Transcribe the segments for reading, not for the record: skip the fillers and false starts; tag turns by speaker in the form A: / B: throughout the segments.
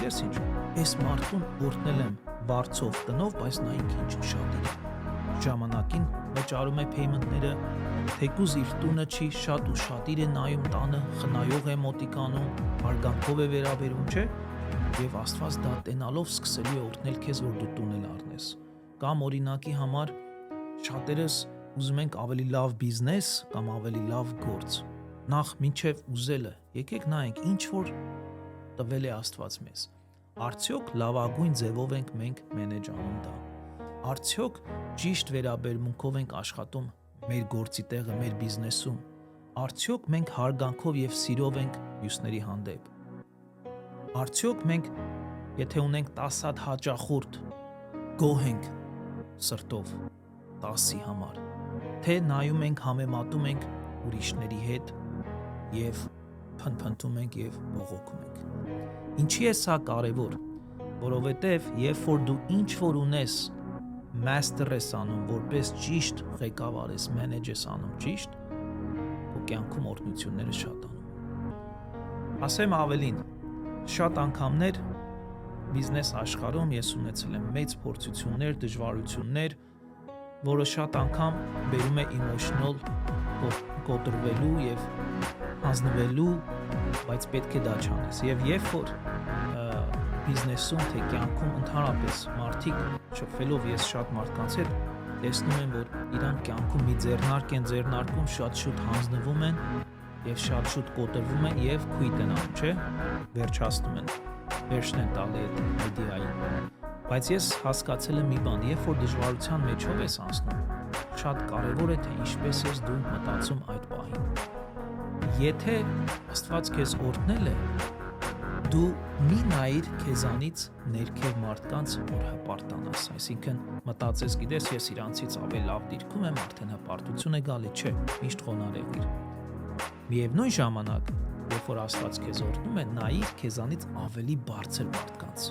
A: գիտես ինչ, այս մարդուն օրհնել եմ վարձով տնով, բայց նա ինքը ինչ շատ իր ժամանակին վճարում է payment-ները, թեկուզ իր տունը չի շատ ու շատ իր է նայում տանը, խնայող է մոտիկանում, հարգանքով է վերաբերում, չէ՞, եւ Աստված դա տենալով սկսելու է օրհնել քեզ, որ դու տուն էլ առնես։ Կամ օրինակի համար շատերս ուզում ենք ավելի լավ բիզնես կամ ավելի լավ գործ։ Նախ մինչև ուզելը, եկեք նայենք ինչ որ տվել է Աստված մեզ։ Արդյոք լավագույն ձևով ենք մենք մենեջ անում դա։ Արդյոք ճիշտ վերաբերմունքով ենք աշխատում մեր գործի տեղը, մեր բիզնեսում։ Արդյոք մենք հարգանքով եւ սիրով ենք մյուսների հանդեպ։ Արդյոք մենք, եթե ունենք 10 հատ հաճախորդ, գոհ ենք սրտով 10-ի համար, թե նայում ենք, համեմատում ենք ուրիշների հետ եւ փնփնթում ենք եւ բողոքում ենք։ Ինչի է սա կարևոր, որովհետեւ երբ որ դու ինչ որ ունես, master ես անում, որպես ճիշտ ղեկավար ես, մենեջ ես անում ճիշտ, քո կյանքում օրհնությունները շատ անում։ Ասեմ ավելին, շատ անգամներ բիզնես աշխարհում ես ունեցել եմ մեծ փորձություններ, դժվարություններ, որը շատ անգամ բերում է emotional կոտրվելու եւ հանձնվելու, բայց պետք է դա չանես։ Եվ երբ որ բիզնեսում թե կյանքում ընդհանրապես մարդիկ շփվելով ես շատ մարդկանց հետ տեսնում եմ, որ իրանք կյանքում մի ձեռնարկ են ձեռնարկում, շատ շուտ հանձնվում են եւ շատ շուտ կոտրվում են եւ քույտ են անում, չէ՞, վերջացնում են, վերջն են տալի այդ իդեային։ Բայց ես հասկացել եմ մի բան, երբ որ դժվարության մեջով ես անցնում, շատ կարևոր է թե ինչպես ես դու մտածում այդ պահին։ Եթե Աստված քեզ օրհնել է, դու մի նայիր քեզանից ներքև մարդկանց, որ հպարտանաս, այսինքն մտածես, գիտես, ես իրանցից ավելի լավ դիրքում եմ, արդեն հպարտություն է գալի, չէ, միշտ խոնարհ եղիր։ Միևնույն ժամանակ, երբ որ Աստված քեզ օրհնում է, նայիր քեզանից ավելի բարձր մարդկանց,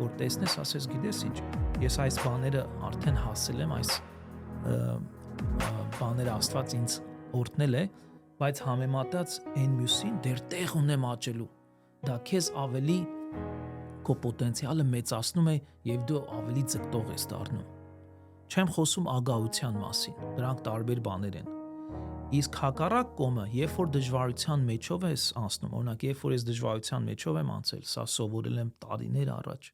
A: որ տեսնես, ասես, գիտես ինչ, ես այս բաները արդեն հասել եմ, այս բաները Աստված ինձ օրհնել է, բայց համեմատած այն մյուսին դեռ տեղ ունեմ աճելու։ Դա քեզ ավելի քո պոտենցիալը մեծացնում է եւ դու ավելի ձգտող ես դառնում։ Չեմ խոսում ագահության մասին, դրանք տարբեր բաներ են։ Իսկ հակառակ կողմը, երբ որ դժվարության մեջով ես անցնում, օրինակ, երբ որ ես դժվարության մեջով եմ անցել, սա սովորել եմ տարիներ առաջ,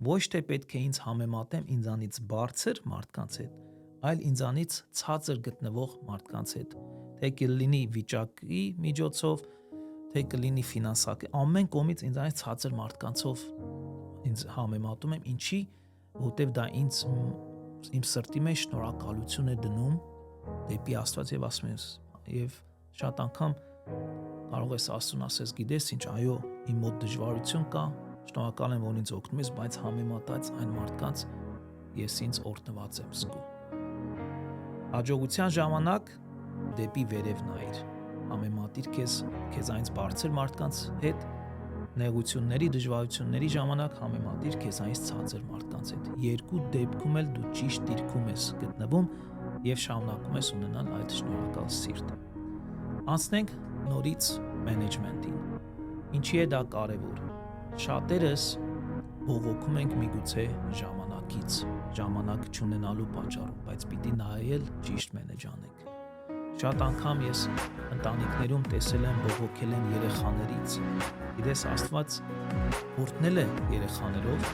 A: ոչ թե պետք է ինձ համեմատեմ ինձանից բարձր մարդկանց հետ, այլ ինձանից ցածր գտնվող մարդկանց հետ, թե կլինի վիճակի միջոցով, թե կլինի ֆինանսական, ամեն կողմից ինձանից ցածր մարդկանցով ինձ համեմատում եմ, ինչի, որտեվ դա ինձ իմ սրտի մեջ շնորհակալություն է դնում դեպի Աստված եւ ասում եմ, եւ շատ անգամ կարող ես Աստծուն ասես, գիտես ինչ, այո, իմ մոտ դժվարություն կա, շնորհակալ եմ, որ ինձ օգնում ես, բայց համեմատած այն մարդկանց ես ինձ օրհնված եմ զգում։ Հաջողության ժամանակ դեպի վերև նայիր, համեմատիր քեզանից բարձր մարդկանց հետ, նեղությունների, դժվարությունների ժամանակ համեմատիր քեզանից ցածր մարդկանց հետ։ Երկու դեպքում էլ դու ճիշտ դիրքում ես գտնվում եւ շարունակում ես ունենալ այդ շնորհակալ սիրտը։ Անցնենք նորից մենեջմենտին։ Ինչի է դա կարևոր։ Շատերս բողոքում ենք միգուցե ժամանակից, ժամանակ չունենալու պատճառով, բայց պիտի նայել ճիշտ մենեջ անենք։ Շատ անգամ ես ընտանիքներում տեսել եմ, բողոքել են երեխաներից։ Գիտես, Աստված օրհնել է երեխաներով,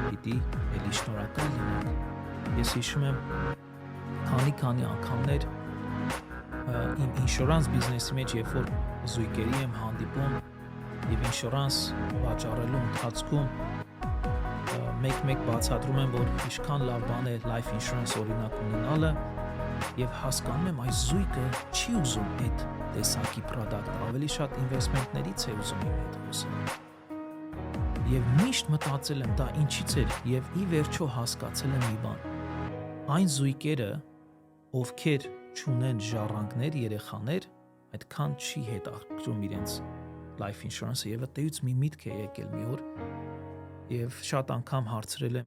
A: պիտի էլի շնորհակալ լինենք։ Ես հիշում եմ քանի անգամներ իմ ինշորանս բիզնեսի մեջ, երբ որ զույգերի եմ հանդիպում եւ ինշորանս վաճառելու ընթացքում մեկ-մեկ բացատրում եմ, որ ինչքան լավ բան է life insurance օրինակ ունենալը եւ հասկանում եմ այս զույգը չի ուզում այդ տեսակի product, ավելի շատ investment-ներից է ուզում իմ հետ խոսել։ Եվ միշտ մտածել եմ դա ինչից էր եւ ի վերջո հասկացել եմ մի բան։ Այն զույգերը, ովքեր չունեն ժառանգներ, երեխաներ, այդքան չի հետաքրքրում իրենց life insurance-ը եւ այդտեղից մի միտք է եկել մի օր եւ շատ անգամ հարցրել եմ